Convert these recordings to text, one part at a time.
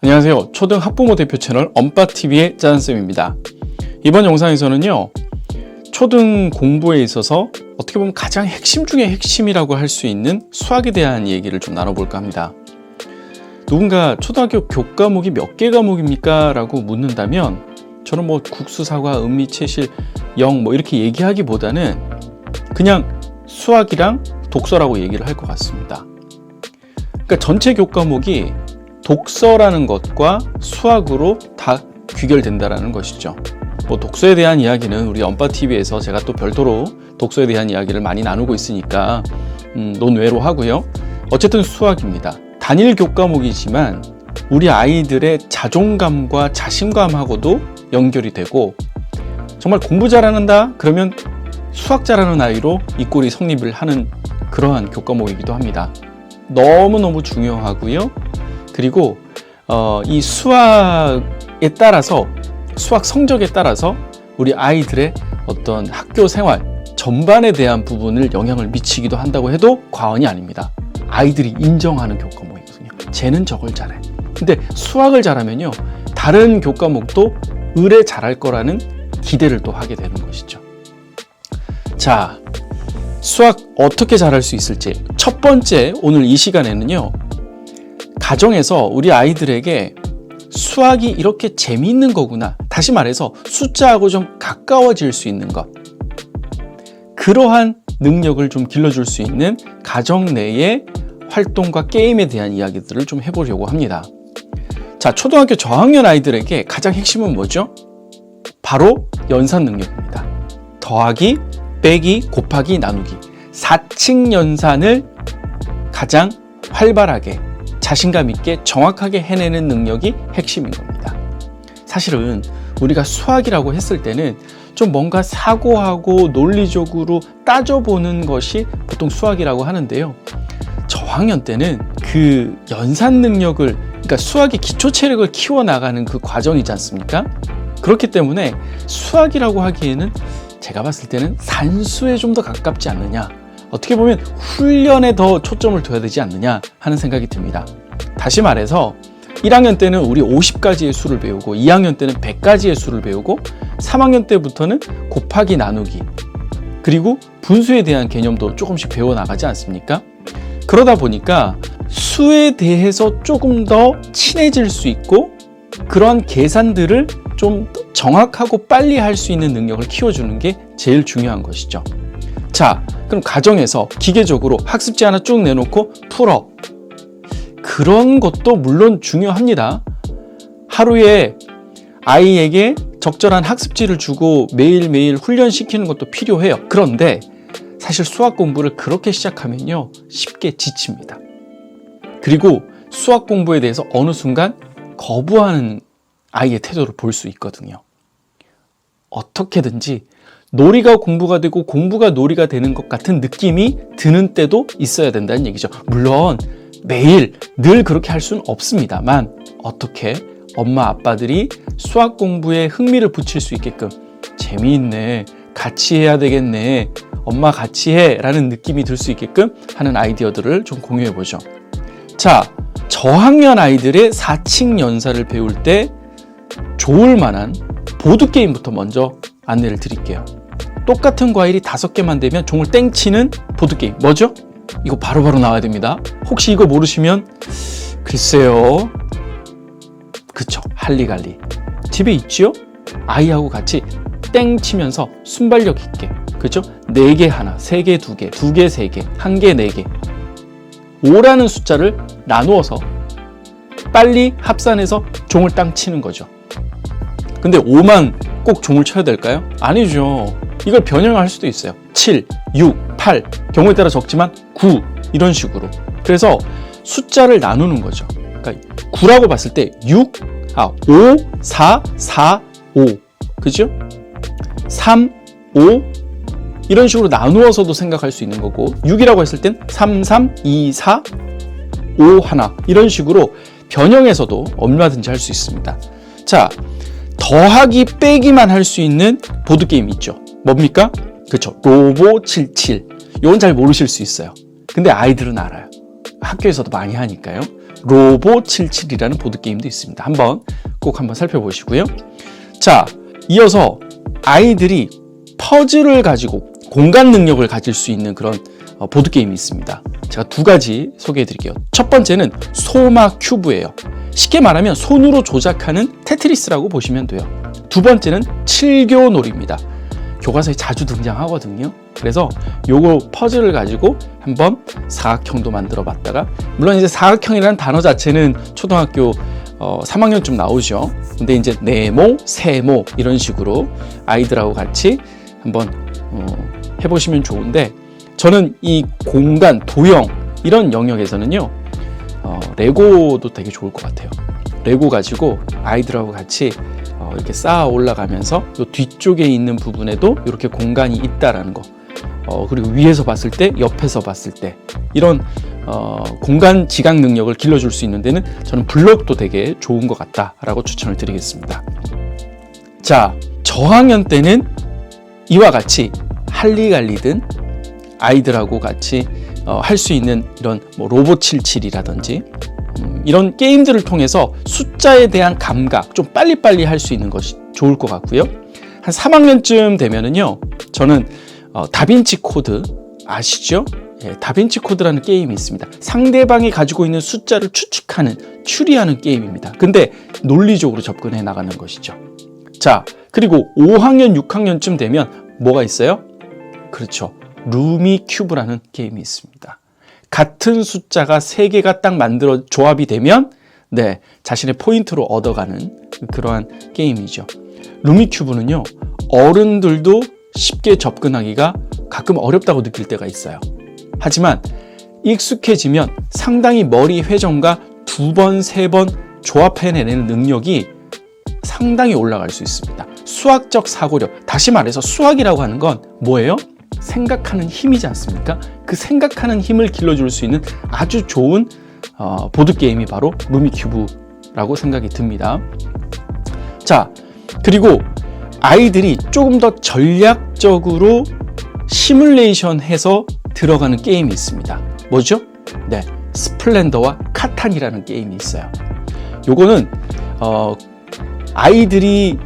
안녕하세요. 초등 학부모 대표 채널 엄빠TV의 짜은쌤입니다. 이번 영상에서는요, 초등 공부에 있어서 어떻게 보면 가장 핵심 중에 핵심이라고 할 수 있는 수학에 대한 얘기를 좀 나눠볼까 합니다. 누군가 초등학교 교과목이 몇 개 과목입니까? 라고 묻는다면 저는 국수, 사과, 음미, 채실, 영 이렇게 얘기하기보다는 그냥 수학이랑 독서라고 얘기를 할 것 같습니다. 그러니까 전체 교과목이 독서라는 것과 수학으로 다 귀결된다라는 것이죠. 독서에 대한 이야기는 우리 엄빠TV에서 제가 또 별도로 독서에 대한 이야기를 많이 나누고 있으니까 논외로 하고요. 어쨌든 수학입니다. 단일 교과목이지만 우리 아이들의 자존감과 자신감하고도 연결이 되고, 정말 공부 잘하는다 그러면 수학 잘하는 아이로 이 꼴이 성립을 하는 그러한 교과목이기도 합니다. 너무너무 중요하고요. 그리고 이 수학에 따라서, 수학 성적에 따라서 우리 아이들의 어떤 학교 생활 전반에 대한 부분을 영향을 미치기도 한다고 해도 과언이 아닙니다. 아이들이 인정하는 교과목이거든요. 쟤는 저걸 잘해. 근데 수학을 잘하면요, 다른 교과목도 의뢰 잘할 거라는 기대를 또 하게 되는 것이죠. 자, 수학 어떻게 잘할 수 있을지, 첫 번째 오늘 이 시간에는요, 가정에서 우리 아이들에게 수학이 이렇게 재미있는 거구나, 다시 말해서 숫자하고 좀 가까워질 수 있는 것, 그러한 능력을 좀 길러줄 수 있는 가정 내의 활동과 게임에 대한 이야기들을 좀 해보려고 합니다. 자, 초등학교 저학년 아이들에게 가장 핵심은 뭐죠? 바로 연산 능력입니다. 더하기, 빼기, 곱하기, 나누기, 4칙 연산을 가장 활발하게, 자신감 있게 정확하게 해내는 능력이 핵심인 겁니다. 사실은 우리가 수학이라고 했을 때는 좀 뭔가 사고하고 논리적으로 따져보는 것이 보통 수학이라고 하는데요. 저학년 때는 그 연산 능력을, 그러니까 수학의 기초 체력을 키워나가는 그 과정이지 않습니까? 그렇기 때문에 수학이라고 하기에는 제가 봤을 때는 산수에 좀 더 가깝지 않느냐, 어떻게 보면 훈련에 더 초점을 둬야 되지 않느냐 하는 생각이 듭니다. 다시 말해서 1학년 때는 우리 50가지의 수를 배우고, 2학년 때는 100가지의 수를 배우고, 3학년 때부터는 곱하기, 나누기, 그리고 분수에 대한 개념도 조금씩 배워나가지 않습니까? 그러다 보니까 수에 대해서 조금 더 친해질 수 있고, 그런 계산들을 좀 정확하고 빨리 할 수 있는 능력을 키워주는 게 제일 중요한 것이죠. 자, 그럼 가정에서 기계적으로 학습지 하나 쭉 내놓고 풀어, 그런 것도 물론 중요합니다. 하루에 아이에게 적절한 학습지를 주고 매일매일 훈련시키는 것도 필요해요. 그런데 사실 수학 공부를 그렇게 시작하면요, 쉽게 지칩니다. 그리고 수학 공부에 대해서 어느 순간 거부하는 아이의 태도를 볼 수 있거든요. 어떻게든지 놀이가 공부가 되고 공부가 놀이가 되는 것 같은 느낌이 드는 때도 있어야 된다는 얘기죠. 물론 매일 늘 그렇게 할 수는 없습니다만, 어떻게 엄마 아빠들이 수학 공부에 흥미를 붙일 수 있게끔, 재미있네, 같이 해야 되겠네, 엄마 같이 해 라는 느낌이 들 수 있게끔 하는 아이디어들을 좀 공유해 보죠. 자, 저학년 아이들의 4칙 연산을 배울 때 좋을 만한 보드게임부터 먼저 안내를 드릴게요. 똑같은 과일이 5개만 되면 종을 땡치는 보드게임, 뭐죠? 이거 바로바로 나와야 됩니다. 혹시 이거 모르시면 글쎄요, 그쵸, 할리갈리 집에 있지요? 아이하고 같이 땡치면서 순발력 있게, 그죠? 4개 하나, 3개 2개, 2개 3개, 1개 4개, 5라는 숫자를 나누어서 빨리 합산해서 종을 땅 치는 거죠. 근데 5만 꼭 종을 쳐야 될까요? 아니죠. 이걸 변형할 수도 있어요. 7, 6, 8, 경우에 따라 적지만 9, 이런 식으로. 그래서 숫자를 나누는 거죠. 그러니까 9라고 봤을 때 5, 4, 4, 5, 그죠? 3, 5, 이런 식으로 나누어서도 생각할 수 있는 거고, 6이라고 했을 땐 3, 3, 2, 4, 5, 1, 이런 식으로 변형해서도 얼마든지 할 수 있습니다. 자, 더하기 빼기만 할 수 있는 보드게임 있죠. 뭡니까? 그렇죠. 로보 77. 이건 잘 모르실 수 있어요. 근데 아이들은 알아요. 학교에서도 많이 하니까요. 로보77이라는 보드게임도 있습니다. 꼭 한번 살펴보시고요. 자, 이어서 아이들이 퍼즐을 가지고 공간 능력을 가질 수 있는 그런 보드게임이 있습니다. 제가 두 가지 소개해 드릴게요. 첫 번째는 소마 큐브예요. 쉽게 말하면 손으로 조작하는 테트리스라고 보시면 돼요. 두 번째는 칠교놀이입니다. 교과서에 자주 등장하거든요. 그래서 요거 퍼즐을 가지고 한번 사각형도 만들어 봤다가, 물론 이제 사각형이라는 단어 자체는 초등학교 3학년쯤 나오죠. 근데 이제 네모, 세모 이런 식으로 아이들하고 같이 한번 해보시면 좋은데, 저는 이 공간, 도형 이런 영역에서는요 레고도 되게 좋을 것 같아요. 레고 가지고 아이들하고 같이 이렇게 쌓아 올라가면서 요 뒤쪽에 있는 부분에도 이렇게 공간이 있다라는 거, 그리고 위에서 봤을 때, 옆에서 봤을 때 이런 공간 지각 능력을 길러줄 수 있는 데는 저는 블럭도 되게 좋은 것 같다라고 추천을 드리겠습니다. 자, 저학년 때는 이와 같이 할리갈리든 아이들하고 같이 할 수 있는 이런 로봇77이라든지 이런 게임들을 통해서 숫자에 대한 감각 좀 빨리빨리 할 수 있는 것이 좋을 것 같고요. 한 3학년쯤 되면은요, 저는 다빈치 코드 아시죠? 예, 다빈치 코드라는 게임이 있습니다. 상대방이 가지고 있는 숫자를 추리하는 게임입니다. 근데 논리적으로 접근해 나가는 것이죠. 자, 그리고 5학년, 6학년쯤 되면 뭐가 있어요? 그렇죠. 루미 큐브라는 게임이 있습니다. 같은 숫자가 3개가 딱 만들어 조합이 되면 자신의 포인트로 얻어가는 그러한 게임이죠. 루미 큐브는요, 어른들도 쉽게 접근하기가 가끔 어렵다고 느낄 때가 있어요. 하지만 익숙해지면 상당히 머리 회전과 2번, 3번 조합해내는 능력이 상당히 올라갈 수 있습니다. 수학적 사고력, 다시 말해서 수학이라고 하는 건 뭐예요? 생각하는 힘이지 않습니까? 그 생각하는 힘을 길러줄 수 있는 아주 좋은 보드게임이 바로 루미큐브라고 생각이 듭니다. 자, 그리고 아이들이 조금 더 전략적으로 시뮬레이션 해서 들어가는 게임이 있습니다. 뭐죠? 스플렌더와 카탄이라는 게임이 있어요. 요거는 아이들이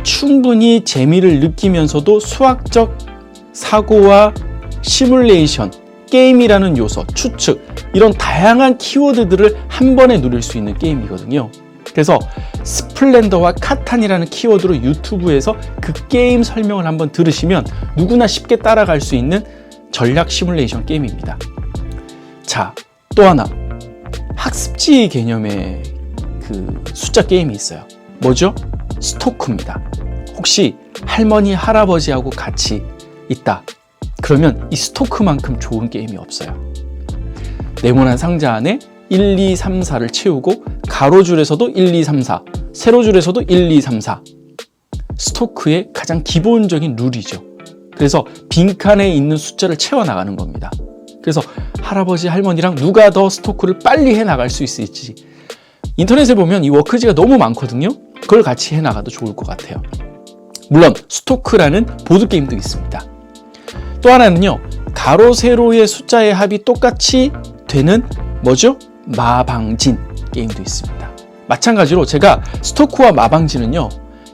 충분히 재미를 느끼면서도 수학적 사고와 시뮬레이션, 게임이라는 요소, 추측 이런 다양한 키워드들을 한 번에 누릴 수 있는 게임이거든요. 그래서 스플렌더와 카탄이라는 키워드로 유튜브에서 그 게임 설명을 한번 들으시면 누구나 쉽게 따라갈 수 있는 전략 시뮬레이션 게임입니다. 자, 또 하나 학습지 개념의 그 숫자 게임이 있어요. 뭐죠? 스토크입니다. 혹시 할머니, 할아버지하고 같이 있다. 그러면 이 스토크만큼 좋은 게임이 없어요. 네모난 상자 안에 1, 2, 3, 4를 채우고 가로줄에서도 1, 2, 3, 4, 세로줄에서도 1, 2, 3, 4. 스토크의 가장 기본적인 룰이죠. 그래서 빈칸에 있는 숫자를 채워나가는 겁니다. 그래서 할아버지, 할머니랑 누가 더 스토크를 빨리 해나갈 수 있을지, 인터넷에 보면 이 워크지가 너무 많거든요. 그걸 같이 해나가도 좋을 것 같아요. 물론 스토크라는 보드게임도 있습니다. 또 하나는요, 가로, 세로의 숫자의 합이 똑같이 되는 뭐죠? 마방진 게임도 있습니다. 마찬가지로 제가 스토크와 마방진은요,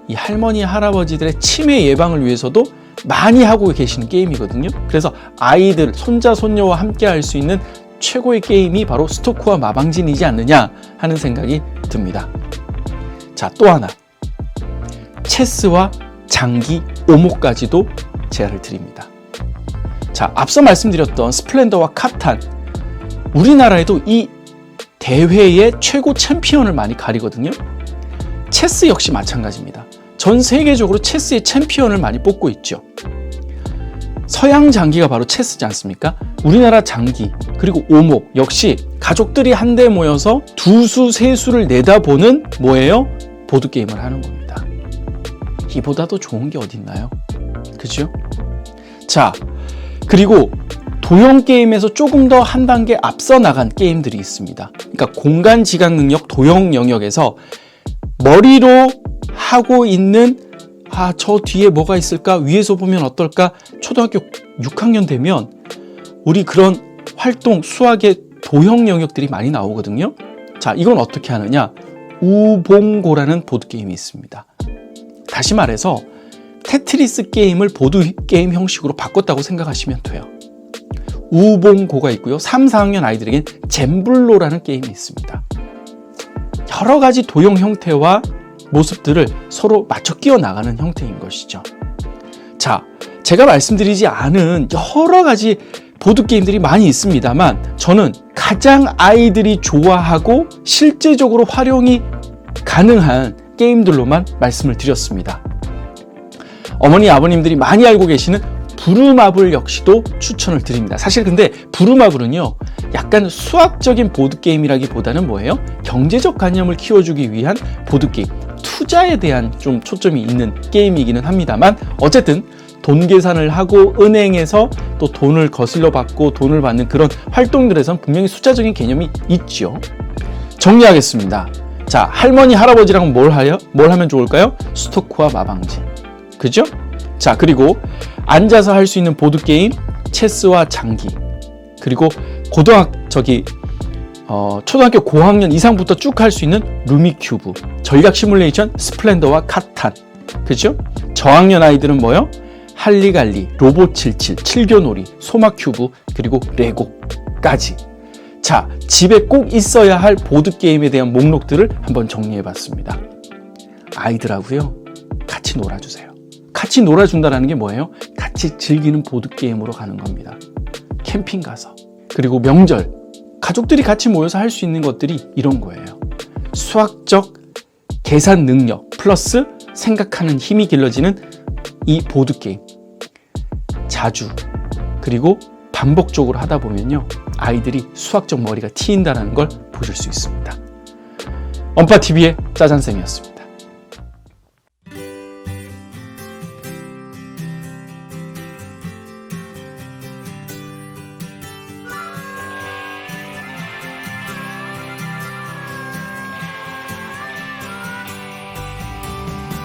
이 할머니, 할아버지들의 치매 예방을 위해서도 많이 하고 계시는 게임이거든요. 그래서 아이들, 손자, 손녀와 함께 할 수 있는 최고의 게임이 바로 스토크와 마방진이지 않느냐 하는 생각이 듭니다. 자, 또 하나, 체스와 장기, 오목까지도 제안을 드립니다. 자, 앞서 말씀드렸던 스플렌더와 카탄, 우리나라에도 이 대회의 최고 챔피언을 많이 가리거든요. 체스 역시 마찬가지입니다. 전 세계적으로 체스의 챔피언을 많이 뽑고 있죠. 서양 장기가 바로 체스지 않습니까? 우리나라 장기, 그리고 오목 역시 가족들이 한데 모여서 두 수, 세 수를 내다보는 뭐예요? 보드게임을 하는 겁니다. 이보다 더 좋은 게 어딨나요? 그죠? 자, 그리고 도형 게임에서 조금 더 한 단계 앞서 나간 게임들이 있습니다. 그러니까 공간 지각 능력 도형 영역에서 머리로 하고 있는 저 뒤에 뭐가 있을까? 위에서 보면 어떨까? 초등학교 6학년 되면 우리 그런 활동, 수학의 도형 영역들이 많이 나오거든요. 자, 이건 어떻게 하느냐? 우봉고라는 보드게임이 있습니다. 다시 말해서 테트리스 게임을 보드게임 형식으로 바꿨다고 생각하시면 돼요. 우봉고가 있고요. 3, 4학년 아이들에겐 잼블로라는 게임이 있습니다. 여러 가지 도형 형태와 모습들을 서로 맞춰 끼워 나가는 형태인 것이죠. 자, 제가 말씀드리지 않은 여러 가지 보드게임들이 많이 있습니다만 저는 가장 아이들이 좋아하고 실제적으로 활용이 가능한 게임들로만 말씀을 드렸습니다. 어머니, 아버님들이 많이 알고 계시는 부루마블 역시도 추천을 드립니다. 사실 근데 부루마블은요, 약간 수학적인 보드게임이라기보다는 뭐예요? 경제적 관념을 키워주기 위한 보드게임, 투자에 대한 좀 초점이 있는 게임이기는 합니다만 어쨌든 돈 계산을 하고 은행에서 또 돈을 거슬러 받고 돈을 받는 그런 활동들에선 분명히 숫자적인 개념이 있죠. 정리하겠습니다. 자, 할머니, 할아버지랑 뭘 하면 좋을까요? 수도쿠와 마방지. 그죠? 자, 그리고 앉아서 할 수 있는 보드게임, 체스와 장기. 그리고 초등학교 고학년 이상부터 쭉 할 수 있는 루미큐브, 전략 시뮬레이션, 스플렌더와 카탄. 그죠? 저학년 아이들은 뭐요? 할리갈리, 로봇 77, 칠교놀이, 소마큐브, 그리고 레고까지. 자, 집에 꼭 있어야 할 보드게임에 대한 목록들을 한번 정리해봤습니다. 아이들하고요, 같이 놀아주세요. 같이 놀아준다는 게 뭐예요? 같이 즐기는 보드게임으로 가는 겁니다. 캠핑 가서, 그리고 명절, 가족들이 같이 모여서 할 수 있는 것들이 이런 거예요. 수학적 계산 능력 플러스 생각하는 힘이 길러지는 이 보드게임. 자주, 그리고 반복적으로 하다 보면요, 아이들이 수학적 머리가 트인다는 걸 보실 수 있습니다. 엄빠TV의 짜잔쌤이었습니다.